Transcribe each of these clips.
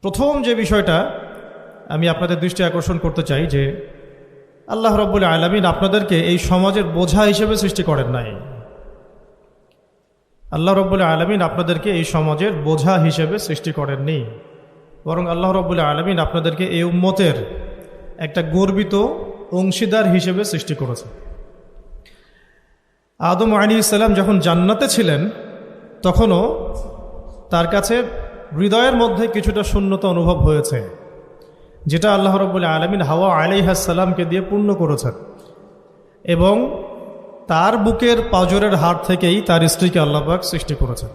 প্রথম যে বিষয়টা আমি আপনাদের দৃষ্টি আকর্ষণ করতে চাই যে আল্লাহ রাব্বুল আলামিন আপনাদেরকে এই সমাজের বোঝা হিসেবে সৃষ্টি করেন নাই। আল্লাহ রাব্বুল আলামিন আপনাদেরকে এই সমাজের বোঝা হিসেবে সৃষ্টি করেননি, বরং আল্লাহ রাব্বুল আলামিন আপনাদেরকে এই উম্মতের একটা গর্বিত অংশীদার হিসেবে সৃষ্টি করেছে। আদম আলাইহিস সালাম যখন জান্নাতে ছিলেন তখনও তার কাছে হৃদয়ের মধ্যে কিছুটা শূন্যতা অনুভব হয়েছে, যেটা আল্লাহ রাব্বুল আলামিন হাওয়া আলাইহিস সালামকে দিয়ে পূর্ণ করেছেন এবং তার বুকের পাঁজরের হাড় থেকেই তার স্ত্রীকে আল্লাহ পাক সৃষ্টি করেছেন।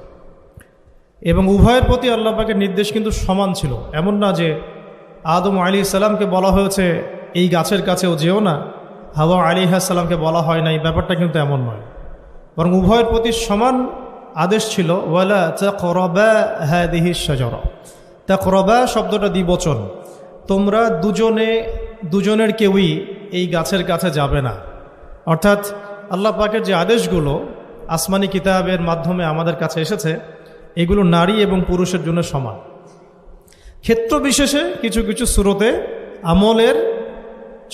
এবং উভয়ের প্রতি আল্লাহ পাকের নির্দেশ কিন্তু সমান ছিল। এমন না যে আদম আলাইহিস সালামকে বলা হয়েছে এই গাছের কাছেও যেও না, হাওয়া আলাইহিস সালামকে বলা হয় নাই, ব্যাপারটা কিন্তু এমন নয়, বরং উভয়ের প্রতি সমান আদেশ ছিল। ওয়ালা তাকরাবা হাদিহিশ শাজারা, তাকরাবা শব্দটা দ্বিবচন, তোমরা দুজনের কেউই এই গাছের কাছে যাবে না। অর্থাৎ আল্লাহ পাকের যে আদেশগুলো আসমানি কিতাবের মাধ্যমে আমাদের কাছে এসেছে এগুলো নারী এবং পুরুষের জন্য সমান। ক্ষেত্র বিশেষে কিছু কিছু সূরতে আমলের,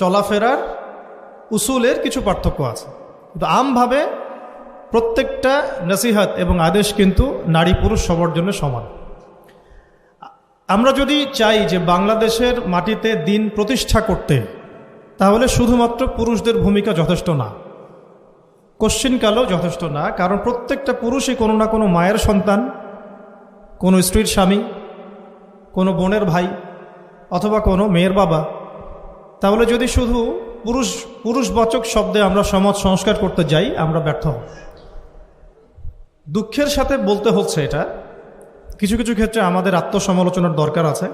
চলাফেরার, উসুলের কিছু পার্থক্য আছে, কিন্তু আমভাবে প্রত্যেকটা নসিহত এবং আদেশ কিন্তু নারী পুরুষ সবার জন্য সমান। আমরা যদি চাই যে বাংলাদেশের মাটিতে দিন প্রতিষ্ঠা করতে, তাহলে শুধুমাত্র পুরুষদের ভূমিকা যথেষ্ট না, কোশ্চিনকালও যথেষ্ট না। কারণ প্রত্যেকটা পুরুষই কোনো না কোনো মায়ের সন্তান, কোনো স্ত্রীর স্বামী, কোনো বোনের ভাই অথবা কোনো মেয়ের বাবা। তাহলে যদি শুধু পুরুষবাচক শব্দে আমরা সমাজ সংস্কার করতে যাই, আমরা ব্যর্থ হব। দুঃখের সাথে বলতে হচ্ছে এটা, কিছু কিছু ক্ষেত্রে আমাদের আত্মসমালোচনার দরকার আছে।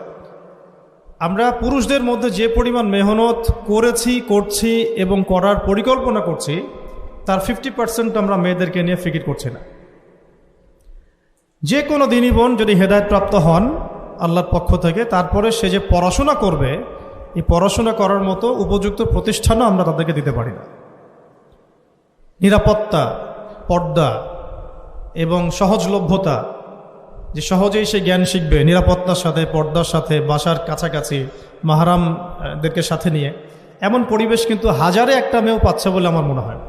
আমরা পুরুষদের মধ্যে যে পরিমাণ মেহনত করেছি, করছি এবং করার পরিকল্পনা করছি, তার 50% আমরা মেয়েদেরকে নিয়ে ফিকির করছি না। যে কোনো দিনই বোন যদি হেদায়েতপ্রাপ্ত হন আল্লাহর পক্ষ থেকে, তারপরে সে যে পড়াশোনা করবে, এই পড়াশোনা করার মতো উপযুক্ত প্রতিষ্ঠানও আমরা তাদেরকে দিতে পারি না। নিরাপত্তা, পর্দা এবং সহজলভ্যতা, যে সহজেই সে জ্ঞান শিখবে নিরাপত্তার সাথে, পর্দার সাথে, বাসার কাছাকাছি মাহরামদেরকে সাথে নিয়ে, এমন পরিবেশ কিন্তু হাজারে একটা মেয়েও পাচ্ছে বলে আমার মনে হয়।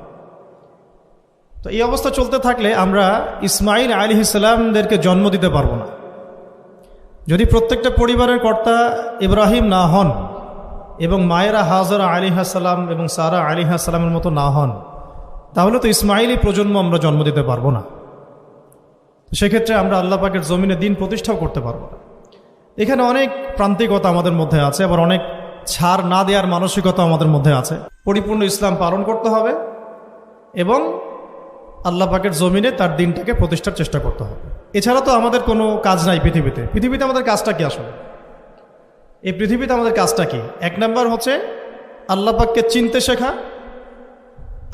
তো এই অবস্থা চলতে থাকলে আমরা ইসমাইল আলাইহিস সালামদেরকে জন্ম দিতে পারবো না। যদি প্রত্যেকটা পরিবারের কর্তা ইব্রাহিম না হন এবং মায়েরা হাজরা আলাইহিস সালাম এবং সারা আলাইহিস সালামের মতো না হন, তাহলে তো ইসমাইলি প্রজন্ম আমরা জন্ম দিতে পারবো না। সেক্ষেত্রে আমরা আল্লাহ পাকের জমিনে দিন প্রতিষ্ঠাও করতে পারবো না। এখানে অনেক প্রান্তিকতা আমাদের মধ্যে আছে, আবার অনেক ছাড় না দেওয়ার মানসিকতা আমাদের মধ্যে আছে। পরিপূর্ণ ইসলাম পালন করতে হবে এবং আল্লাহ পাকের জমিনে তার দিনটাকে প্রতিষ্ঠার চেষ্টা করতে হবে। এছাড়া তো আমাদের কোনো কাজ নাই পৃথিবীতে আমাদের কাজটা কি আসলে? এই পৃথিবীতে আমাদের কাজটা কি? এক নাম্বার হচ্ছে আল্লাহ পাককে চিনতে শেখা,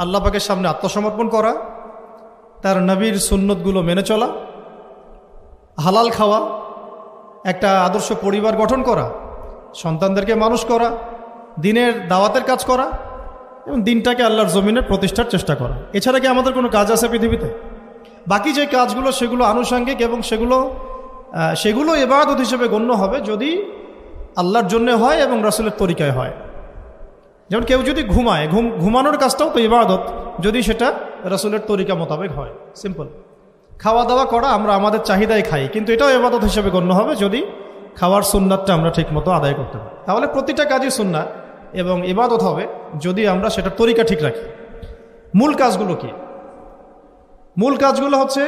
আল্লাহ পাকের সামনে আত্মসমর্পণ করা, তার নবীর সুন্নতগুলো মেনে চলা, হালাল খাওয়া, একটা আদর্শ পরিবার গঠন করা, সন্তানদেরকে মানুষ করা, দিনের দাওয়াতের কাজ করা এবং দিনটাকে আল্লাহর জমিনে প্রতিষ্ঠার চেষ্টা করা। এছাড়া কি আমাদের কোনো কাজ আছে পৃথিবীতে? বাকি যে কাজগুলো সেগুলো আনুষঙ্গিক এবং সেগুলো ইবাদত হিসেবে গণ্য হবে যদি আল্লাহর জন্য হয় এবং রাসূলের তরিকায় হয়। যেমন কেউ যদি ঘুমায়, ঘুমানোর কাজটাও তো ইবাদত, যদি সেটা রাসূলের তরিকা মোতাবেক হয়। সিম্পল। খাওয়া দাওয়া করা, আমরা আমাদের চাহিদায় খাই, কিন্তু এটাও ইবাদত হিসেবে গণ্য হবে যদি খাওয়ার সুন্নাতটা আমরা ঠিক মতো আদায় করতে পারি। তাহলে প্রতিটা কাজই সুন্নাত এবং ইবাদত হবে যদি আমরা সেটার তরিকা ঠিক রাখি। মূল কাজগুলো কি? মূল কাজগুলো হচ্ছে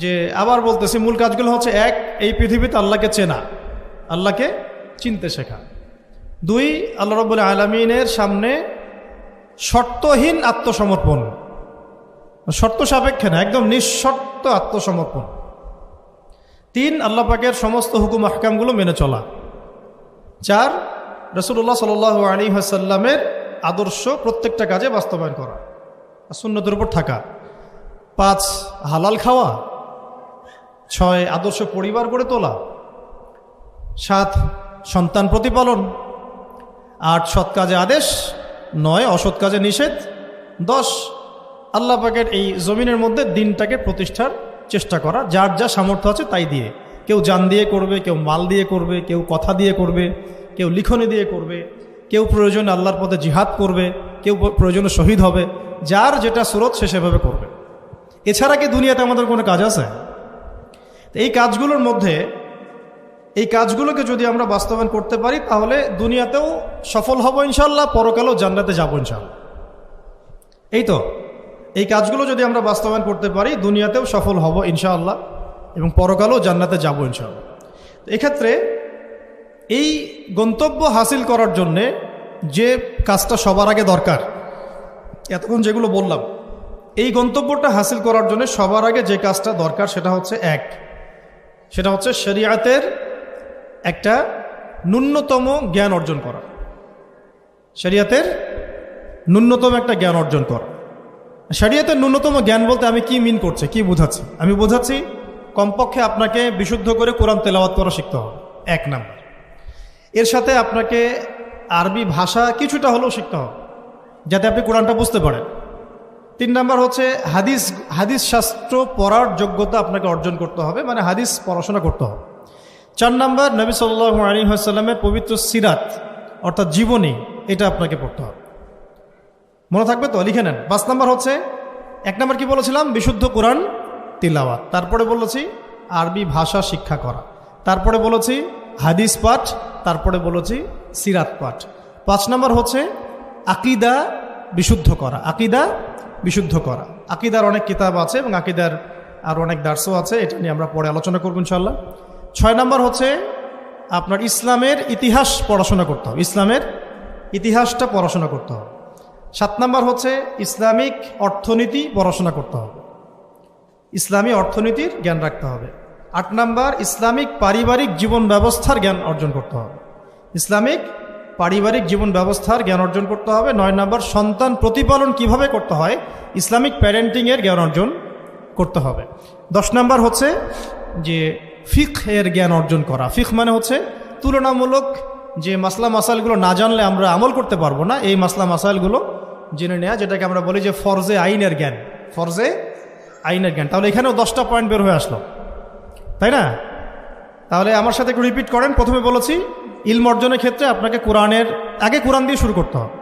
যে, আবার বলতেছি, মূল কাজগুলো হচ্ছে, এক, এই পৃথিবীতে আল্লাহকে চেনা, আল্লাহকে চিনতে শেখা। দুই, আল্লাহ রাব্বুল আলামিনের সামনে শর্তহীন আত্মসমর্পণ, শর্ত সাপেক্ষে না, একদম নিঃশর্ত আত্মসমর্পণ। তিন, আল্লাহ পাকের সমস্ত হুকুম আহকামগুলো মেনে চলা। চার, রাসূলুল্লাহ সাল্লাল্লাহু আলাইহি ওয়াসাল্লামের আদর্শ প্রত্যেকটা কাজে বাস্তবায়ন করা, সুন্নতের উপর থাকা। পাঁচ, হালাল খাওয়া। ছয়, আদর্শ পরিবার গড়ে তোলা। সাত, সন্তান প্রতিপালন। আট, সৎ কাজে আদেশ। নয়, অসৎ কাজে নিষেধ। 10, আল্লাহ পাকের এই জমিনের মধ্যে দিনটাকে প্রতিষ্ঠার চেষ্টা করা, যার যা সামর্থ্য আছে তাই দিয়ে। কেউ জান দিয়ে করবে, কেউ মাল দিয়ে করবে, কেউ কথা দিয়ে করবে, কেউ লিখনি দিয়ে করবে, কেউ প্রয়োজনে আল্লাহর পথে জিহাদ করবে, কেউ প্রয়োজনে শহীদ হবে। যার যেটা সুরত সে সেভাবে করবে। এছাড়া কি দুনিয়াতে আমাদের কোনো কাজ আছে? এই কাজগুলোর মধ্যে এই কাজগুলোকে যদি আমরা বাস্তবায়ন করতে পারি তাহলে দুনিয়াতেও সফল হব ইনশাল্লাহ, পরকালেও জান্নাতে যাবো ইনশাল্লাহ। এই তো এই কাজগুলো যদি আমরা বাস্তবায়ন করতে পারি দুনিয়াতেও সফল হব ইনশাআল্লাহ এবং পরকালেও জান্নাতে যাবো ইনশাআল্লাহ। এক্ষেত্রে এই গন্তব্য হাসিল করার জন্যে যে কাজটা সবার আগে দরকার, এতক্ষণ যেগুলো বললাম, এই গন্তব্যটা হাসিল করার জন্য সবার আগে যে কাজটা দরকার সেটা হচ্ছে শরিয়াতের একটা ন্যূনতম জ্ঞান অর্জন করা। শরিয়াতের ন্যূনতম একটা জ্ঞান অর্জন করা। শরিয়াতের ন্যূনতম জ্ঞান বলতে আমি কি মিন করছি, কি বোঝাচ্ছি? আমি বোঝাচ্ছি কমপক্ষে আপনাকে বিশুদ্ধ করে কোরআন তেলাওয়াত করা শিখতে হবে, 1 নাম্বার। এর সাথে আপনাকে আরবি ভাষা কিছুটা হলেও শিখতে হবে যাতে আপনি কোরআনটা বুঝতে পারেন। 3 নাম্বার হচ্ছে হাদিস শাস্ত্র পড়ার যোগ্যতা আপনাকে অর্জন করতে হবে, মানে হাদিস পড়াশোনা করতে হবে। 4 নাম্বার নবী সাল্লাল্লাহু আলাইহি ওয়াসাল্লামের পবিত্র সিরাত অর্থাৎ জীবনী, এটা আপনাকে পড়তে হবে। মনে থাকবে তো? লিখে নেন। 5 নাম্বার হচ্ছে 1 নাম্বার কি বলেছিলাম? বিশুদ্ধ কোরআন তিলাওয়াত। তারপরে বলেছি আরবি ভাষা শিক্ষা করা। তারপরে বলেছি হাদিস পাঠ। তারপরে বলেছি সিরাত পাঠ। 5 নাম্বার হচ্ছে আকীদা বিশুদ্ধ করা। আকীদা বিশুদ্ধ করা। আকীদার অনেক কিতাব আছে এবং আকীদার আর অনেক দার্সও আছে, এটা নিয়ে আমরা পরে আলোচনা করব ইনশাআল্লাহ। 6 নাম্বার হচ্ছে আপনার ইসলামের ইতিহাস পড়াশোনা করতে হবে, ইসলামের ইতিহাসটা পড়াশোনা করতে হবে। 7 নাম্বার হচ্ছে ইসলামিক অর্থনীতি পড়াশোনা করতে হবে, ইসলামী অর্থনীতির জ্ঞান রাখতে হবে। 8 নাম্বার ইসলামিক পারিবারিক জীবন ব্যবস্থার জ্ঞান অর্জন করতে হবে, ইসলামিক পারিবারিক জীবন ব্যবস্থার জ্ঞান অর্জন করতে হবে। 9 নাম্বার সন্তান প্রতিপালন কিভাবে করতে হয়, ইসলামিক প্যারেন্টিংয়ের জ্ঞান অর্জন করতে হবে। 10 নাম্বার হচ্ছে যে ফিকহের জ্ঞান অর্জন করা। ফিক মানে হচ্ছে তুলনামূলক যে মাসলা মাসাইলগুলো না জানলে আমরা আমল করতে পারবো না, এই মাসলা মাসাইলগুলো জেনে নেওয়া, যেটাকে আমরা বলি যে ফরজে আইনের জ্ঞান, ফরজে আইনের জ্ঞান। তাহলে এখানেও 10টা পয়েন্ট বের হয়ে আসলো, তাই না? তাহলে আমার সাথে একটু রিপিট করেন। প্রথমে বলেছি ইলম অর্জনের ক্ষেত্রে আপনাকে কোরআনের আগে কোরআন দিয়ে শুরু করতে হবে।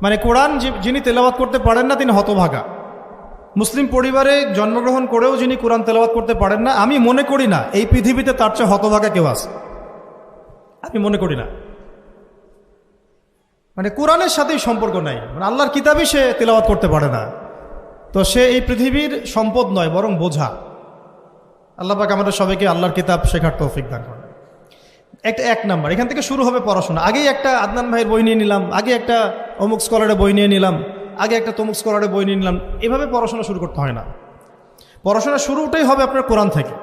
মানে কোরআন যিনি তেলাওয়াত করতে পারেন না তিনি হতভাগা। মুসলিম পরিবারে জন্মগ্রহণ করেও যিনি কোরআন তেলাওয়াত করতে পারেন না, আমি মনে করি না এই পৃথিবীতে তার চেয়ে হতভাগা কেউ আছে, আমি মনে করি না। মানে কোরআনের সাথেই সম্পর্ক নাই, মানে আল্লাহর কিতাবই সে তেলাওয়াত করতে পারে না, তো সে এই পৃথিবীর সম্পদ নয় বরং বোঝা। আল্লাহ পাক আমাদের সবাইকে আল্লাহর কিতাব শেখার তৌফিক দান করেন। একটা 1 নাম্বার, এখান থেকে শুরু হবে পড়াশোনা। আগেই একটা আদনান ভাইয়ের বই নিয়ে নিলাম, আগে একটা অমুক স্কলারের বই নিয়ে নিলাম, আগে একটা তমুক স্কলারের বই নিয়ে নিলাম, এভাবে পড়াশোনা শুরু করতে হয় না। পড়াশোনা শুরুটাই হবে আপনার কোরআন থেকে,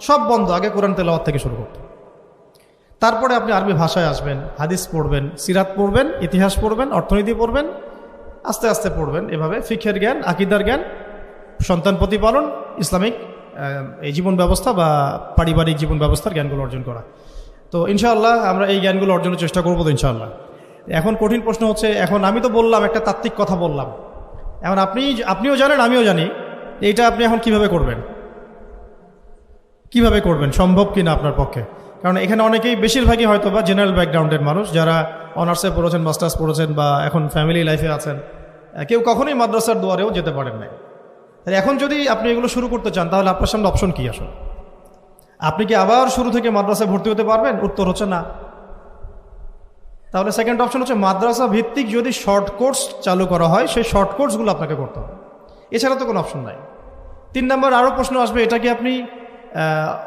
সব বন্ধ, আগে কোরআন তেলাওয়াত থেকে শুরু করতে। তারপরে আপনি আরবি ভাষায় আসবেন, হাদিস পড়বেন, সিরাত পড়বেন, ইতিহাস পড়বেন, অর্থনীতি পড়বেন, আস্তে আস্তে পড়বেন। এভাবে ফিকহের জ্ঞান, আকীদার জ্ঞান, সন্তান প্রতিপালন, ইসলামিক এই জীবন ব্যবস্থা বা পারিবারিক জীবন ব্যবস্থার জ্ঞানগুলো অর্জন করা। তো ইনশাআল্লাহ আমরা এই জ্ঞানগুলো অর্জনের চেষ্টা করবো তো ইনশাআল্লাহ। এখন কঠিন প্রশ্ন হচ্ছে, এখন আমি তো বললাম একটা তাত্ত্বিক কথা বললাম, এখন আপনিও জানেন আমিও জানি, এইটা আপনি এখন কিভাবে করবেন, কিভাবে করবেন, সম্ভব কিনা আপনার পক্ষে? কারণ এখানে অনেকেই, বেশিরভাগই হয়তো বা জেনারেল ব্যাকগ্রাউন্ডের মানুষ, যারা অনার্সে পড়েছেন, মাস্টার্স পড়েছেন বা এখন ফ্যামিলি লাইফে আছেন, কেউ কখনোই মাদ্রাসার দুয়ারেও যেতে পারেন নাই। এখন যদি আপনি এগুলো শুরু করতে চান তাহলে আপনার সামনে অপশন কি আসলে? আপনি কি আবার শুরু থেকে মাদ্রাসায় ভর্তি হতে পারবেন? উত্তর হচ্ছে না। তাহলে সেকেন্ড অপশন হচ্ছে মাদ্রাসা ভিত্তিক যদি শর্ট কোর্স চালু করা হয়, সেই শর্ট কোর্সগুলো আপনাকে করতে হবে, এছাড়া তো কোনো অপশন নাই। 3 নম্বর আরও প্রশ্ন আসবে, এটা কি আপনি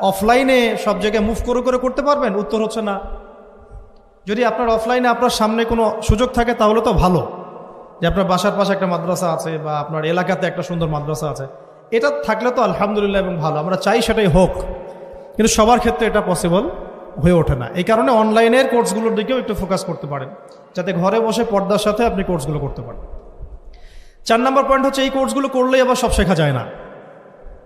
অফলাইনে সব জায়গায় মুভ করে করে করতে পারবেন? উত্তর হচ্ছে না। যদি আপনার অফলাইনে আপনার সামনে কোনো সুযোগ থাকে তাহলে তো ভালো, যে আপনার বাসার পাশে একটা মাদ্রাসা আছে বা আপনার এলাকাতে একটা সুন্দর মাদ্রাসা আছে, এটা থাকলে তো আলহামদুলিল্লাহ এবং ভালো, আমরা চাই সেটাই হোক, কিন্তু সবার ক্ষেত্রে এটা পসিবল হয়ে ওঠে না। এই কারণে অনলাইনের কোর্সগুলোর দিকেও একটু ফোকাস করতে পারেন, যাতে ঘরে বসে পর্দার সাথে আপনি কোর্সগুলো করতে পারেন। 4 নম্বর পয়েন্ট হচ্ছে, এই কোর্সগুলো করলেই আবার সব শেখা যায় না,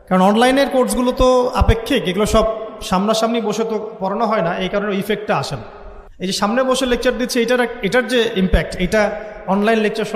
কারণ অনলাইনের কোর্সগুলো তো আপেক্ষিক, এগুলো সব সামনাসামনি বসে তো পড়ানো হয় না, এই কারণে ইফেক্টটা আসে না। এই যে সামনে বসে লেকচার দিচ্ছে, এটার যে ইম্প্যাক্ট, এটা অনলাইন লেকচার